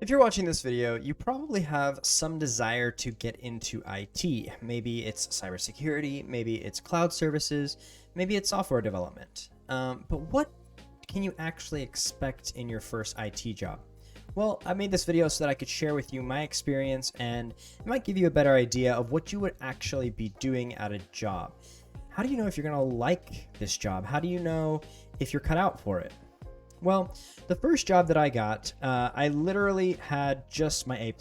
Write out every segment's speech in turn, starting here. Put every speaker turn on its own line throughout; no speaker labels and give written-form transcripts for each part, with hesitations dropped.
If you're watching this video, you probably have some desire to get into IT. Maybe it's cybersecurity, maybe it's cloud services, maybe it's software development. But what can you actually expect in your first IT job? Well, I made this video so that I could share with you my experience, and it might give you a better idea of what you would actually be doing at a job. How do you know if you're going to like this job? How do you know if you're cut out for it? Well, the first job that I got, I literally had just my A+.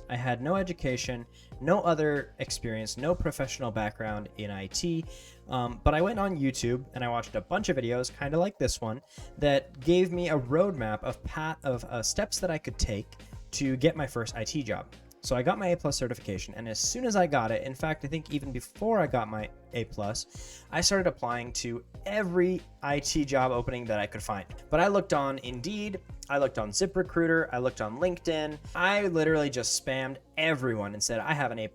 I had no education, no other experience, no professional background in IT, but I went on YouTube and I watched a bunch of videos, kind of like this one, that gave me a roadmap of steps that I could take to get my first IT job. So I got my A+ certification, and as soon as I got it, in fact, I think even before I got my A+, I started applying to every IT job opening that I could find. But I looked on Indeed, I looked on ZipRecruiter, I looked on LinkedIn. I literally just spammed everyone and said, I have an A+,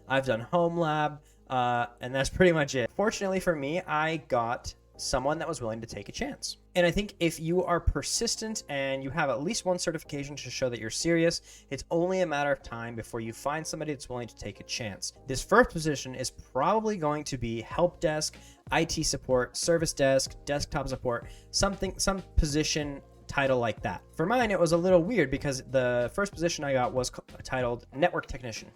I've done home lab, and that's pretty much it. Fortunately for me, I got someone that was willing to take a chance. And I think if you are persistent and you have at least one certification to show that you're serious, it's only a matter of time before you find somebody that's willing to take a chance. This first position is probably going to be help desk, IT support, service desk, desktop support, some position title like that. For mine, it was a little weird because the first position I got was titled network technician,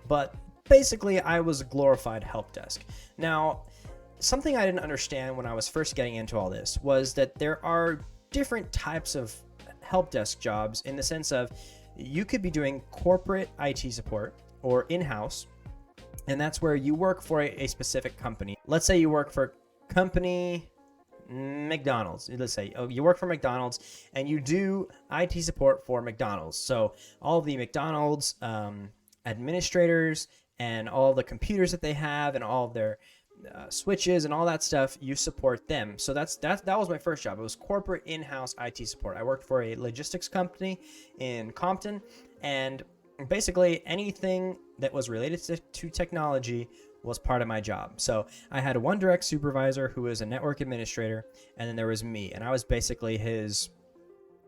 but basically I was a glorified help desk. Now, something I didn't understand when I was first getting into all this was that there are different types of help desk jobs, in the sense of you could be doing corporate IT support or in-house, and that's where you work for a specific company. Let's say you work for company McDonald's. Let's say you work for McDonald's and you do IT support for McDonald's. So all of the McDonald's administrators and all the computers that they have and all of their switches and all that stuff, you support them. So that was my first job. It was corporate in-house IT support. I worked for a logistics company in Compton, and basically anything that was related to technology was part of my job. So I had one direct supervisor who was a network administrator, and then there was me, and I was basically his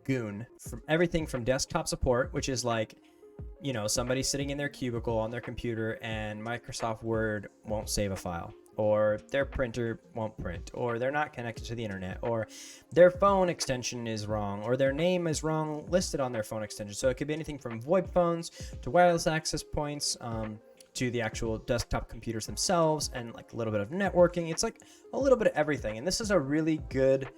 goon. From everything from desktop support, which is like, you know, somebody sitting in their cubicle on their computer and Microsoft Word won't save a file, or their printer won't print, or they're not connected to the internet, or their phone extension is wrong, or their name is wrong listed on their phone extension. So it could be anything from VoIP phones to wireless access points, to the actual desktop computers themselves, and like a little bit of networking. It's like a little bit of everything. And this is a really good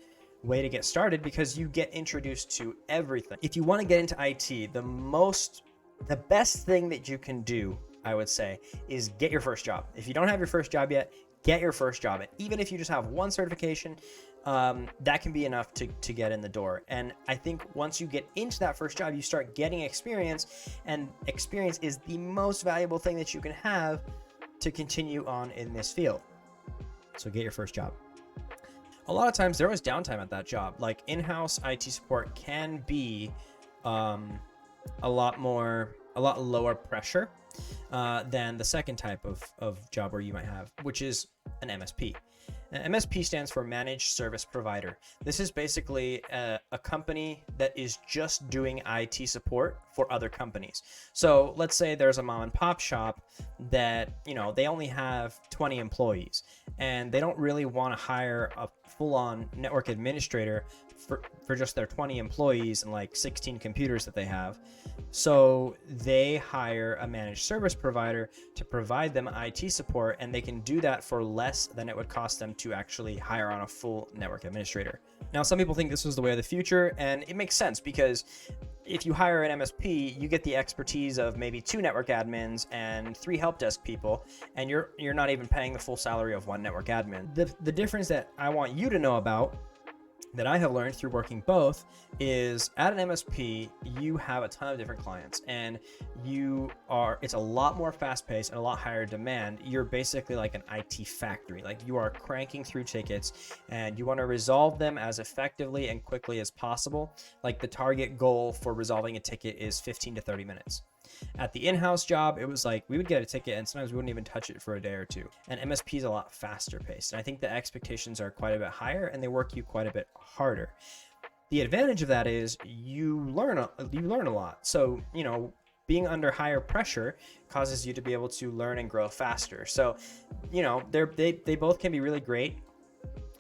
way to get started because you get introduced to everything. If you want to get into IT, the best thing that you can do, I would say, is get your first job. If you don't have your first job yet, get your first job. And even if you just have one certification, that can be enough to get in the door. And I think once you get into that first job, you start getting experience, and experience is the most valuable thing that you can have to continue on in this field. So get your first job. A lot of times there was downtime at that job. Like in-house IT support can be a lot lower pressure than the second type of job where you might have, which is an MSP. MSP stands for Managed Service Provider. This is basically a company that is just doing IT support for other companies. So let's say there's a mom and pop shop that, you know, they only have 20 employees and they don't really want to hire a full-on network administrator for just their 20 employees and like 16 computers that they have. So they hire a managed service provider to provide them IT support, and they can do that for less than it would cost them to actually hire on a full network administrator. Now, some people think this is the way of the future, and it makes sense because if you hire an MSP, you get the expertise of maybe 2 network admins and 3 help desk people, and you're not even paying the full salary of 1 network admin. The difference that I want you to know about, that I have learned through working both, is at an MSP, you have a ton of different clients, and it's a lot more fast paced and a lot higher demand. You're basically like an IT factory. Like, you are cranking through tickets and you want to resolve them as effectively and quickly as possible. Like, the target goal for resolving a ticket is 15 to 30 minutes. At the in-house job, it was like we would get a ticket and sometimes we wouldn't even touch it for a day or two. And MSP is a lot faster paced. And I think the expectations are quite a bit higher and they work you quite a bit harder. The advantage of that is you learn a lot. So, being under higher pressure causes you to be able to learn and grow faster. So, they both can be really great.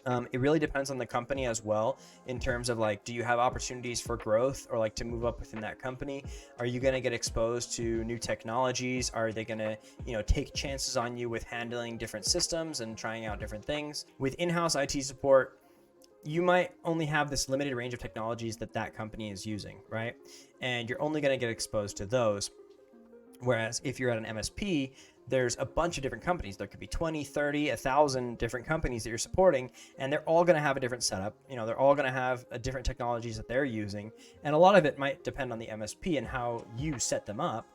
It really depends on the company as well, in terms of like, do you have opportunities for growth or like to move up within that company? Are you going to get exposed to new technologies? Are they going to, take chances on you with handling different systems and trying out different things? With in-house IT support, you might only have this limited range of technologies that company is using, right? And you're only going to get exposed to those. Whereas if you're at an MSP, there's a bunch of different companies. There could be 20, 30, 1,000 different companies that you're supporting, and they're all going to have a different setup. They're all going to have different technologies that they're using. And a lot of it might depend on the MSP and how you set them up,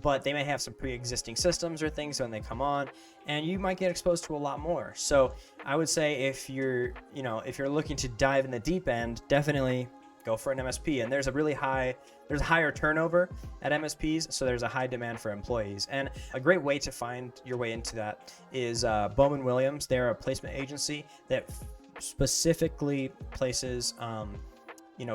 but they may have some pre-existing systems or things when they come on, and you might get exposed to a lot more. So I would say if you're looking to dive in the deep end, definitely go for an MSP. And there's a higher turnover at MSPs, so there's a high demand for employees. And a great way to find your way into that is Bowman Williams. They're a placement agency that specifically places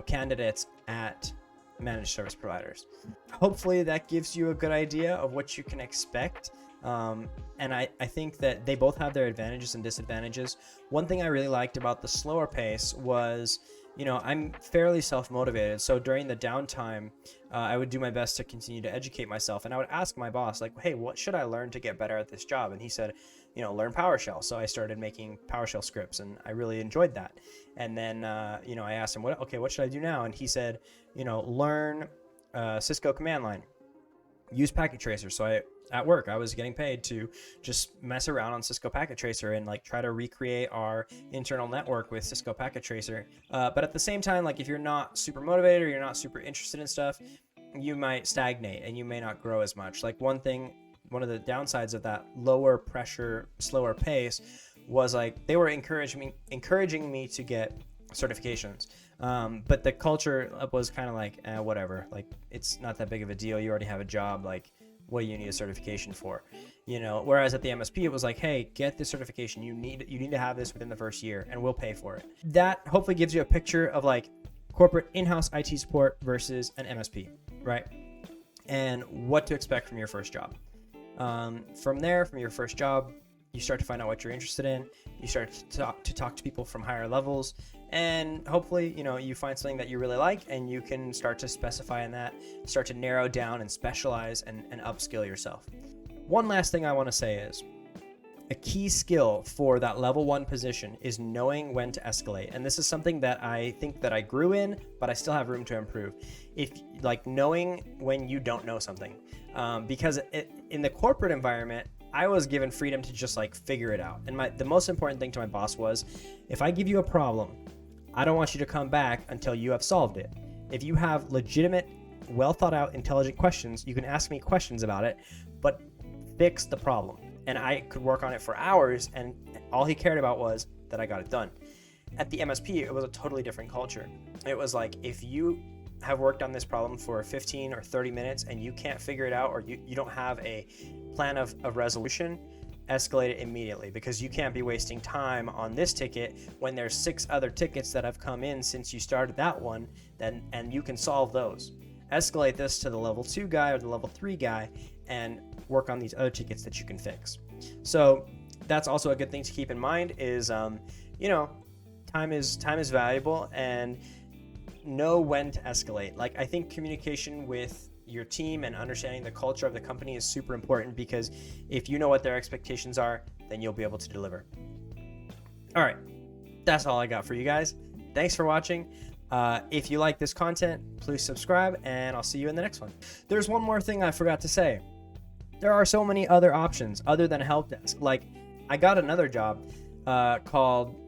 candidates at managed service providers. Hopefully that gives you a good idea of what you can expect. And I think that they both have their advantages and disadvantages. One thing I really liked about the slower pace was, I'm fairly self-motivated. So during the downtime, I would do my best to continue to educate myself. And I would ask my boss, like, hey, what should I learn to get better at this job? And he said, learn PowerShell. So I started making PowerShell scripts, and I really enjoyed that. And then, I asked him, what should I do now? And he said, learn Cisco command line. Use Packet Tracer. So at work, I was getting paid to just mess around on Cisco Packet Tracer and like try to recreate our internal network with Cisco Packet Tracer. But at the same time, like if you're not super motivated or you're not super interested in stuff, you might stagnate and you may not grow as much. Like one of the downsides of that lower pressure, slower pace was like they were encouraging me to get certifications. But the culture was kind of like, whatever, like it's not that big of a deal. You already have a job. Like, what do you need a certification for? Whereas at the MSP, it was like, hey, get this certification. You need to have this within the first year and we'll pay for it. That hopefully gives you a picture of like corporate in-house IT support versus an MSP, right? And what to expect from your first job. From your first job, you start to find out what you're interested in. You start to talk to people from higher levels, and hopefully, you find something that you really like, and you can start to specify in that, start to narrow down and specialize and upskill yourself. One last thing I want to say is a key skill for that level 1 position is knowing when to escalate. And this is something that I think that I grew in, but I still have room to improve. If like knowing when you don't know something, because in the corporate environment, I was given freedom to just like figure it out. And the most important thing to my boss was, if I give you a problem, I don't want you to come back until you have solved it. If you have legitimate, well thought out, intelligent questions, you can ask me questions about it, but fix the problem. And I could work on it for hours, and all he cared about was that I got it done. At the MSP, it was a totally different culture. It was like, if you have worked on this problem for 15 or 30 minutes and you can't figure it out, or you don't have a plan of resolution, escalate it immediately, because you can't be wasting time on this ticket when there's 6 other tickets that have come in since you started that one, and you can solve those. Escalate this to the level 2 guy or the level 3 guy and work on these other tickets that you can fix. So that's also a good thing to keep in mind is, time is valuable, and know when to escalate. Like, I think communication with your team and understanding the culture of the company is super important, because if you know what their expectations are, then you'll be able to deliver. All right, that's all I got for you guys. Thanks for watching. If you like this content, please subscribe, and I'll see you in the next one. There's one more thing I forgot to say. There are so many other options other than Helpdesk. Like, I got another job called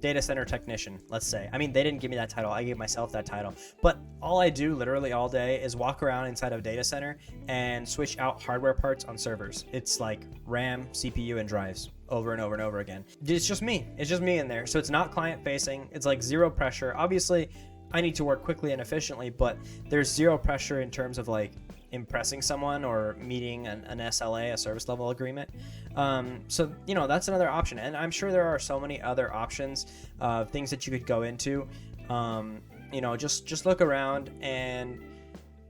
data center technician, let's say. I mean, they didn't give me that title. I gave myself that title. But all I do literally all day is walk around inside of a data center and switch out hardware parts on servers. It's like RAM, CPU, and drives over and over and over again. It's just me. It's just me in there. So it's not client facing. It's like zero pressure. Obviously, I need to work quickly and efficiently, but there's zero pressure in terms of like impressing someone or meeting an SLA, a service level agreement. So, that's another option. And I'm sure there are so many other options, things that you could go into. just look around and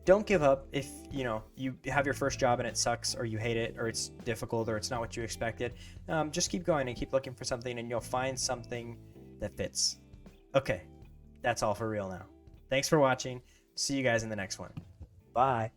don't give up if you have your first job and it sucks, or you hate it, or it's difficult, or it's not what you expected. Just keep going and keep looking for something, and you'll find something that fits. Okay, that's all for real now. Thanks for watching. See you guys in the next one. Bye.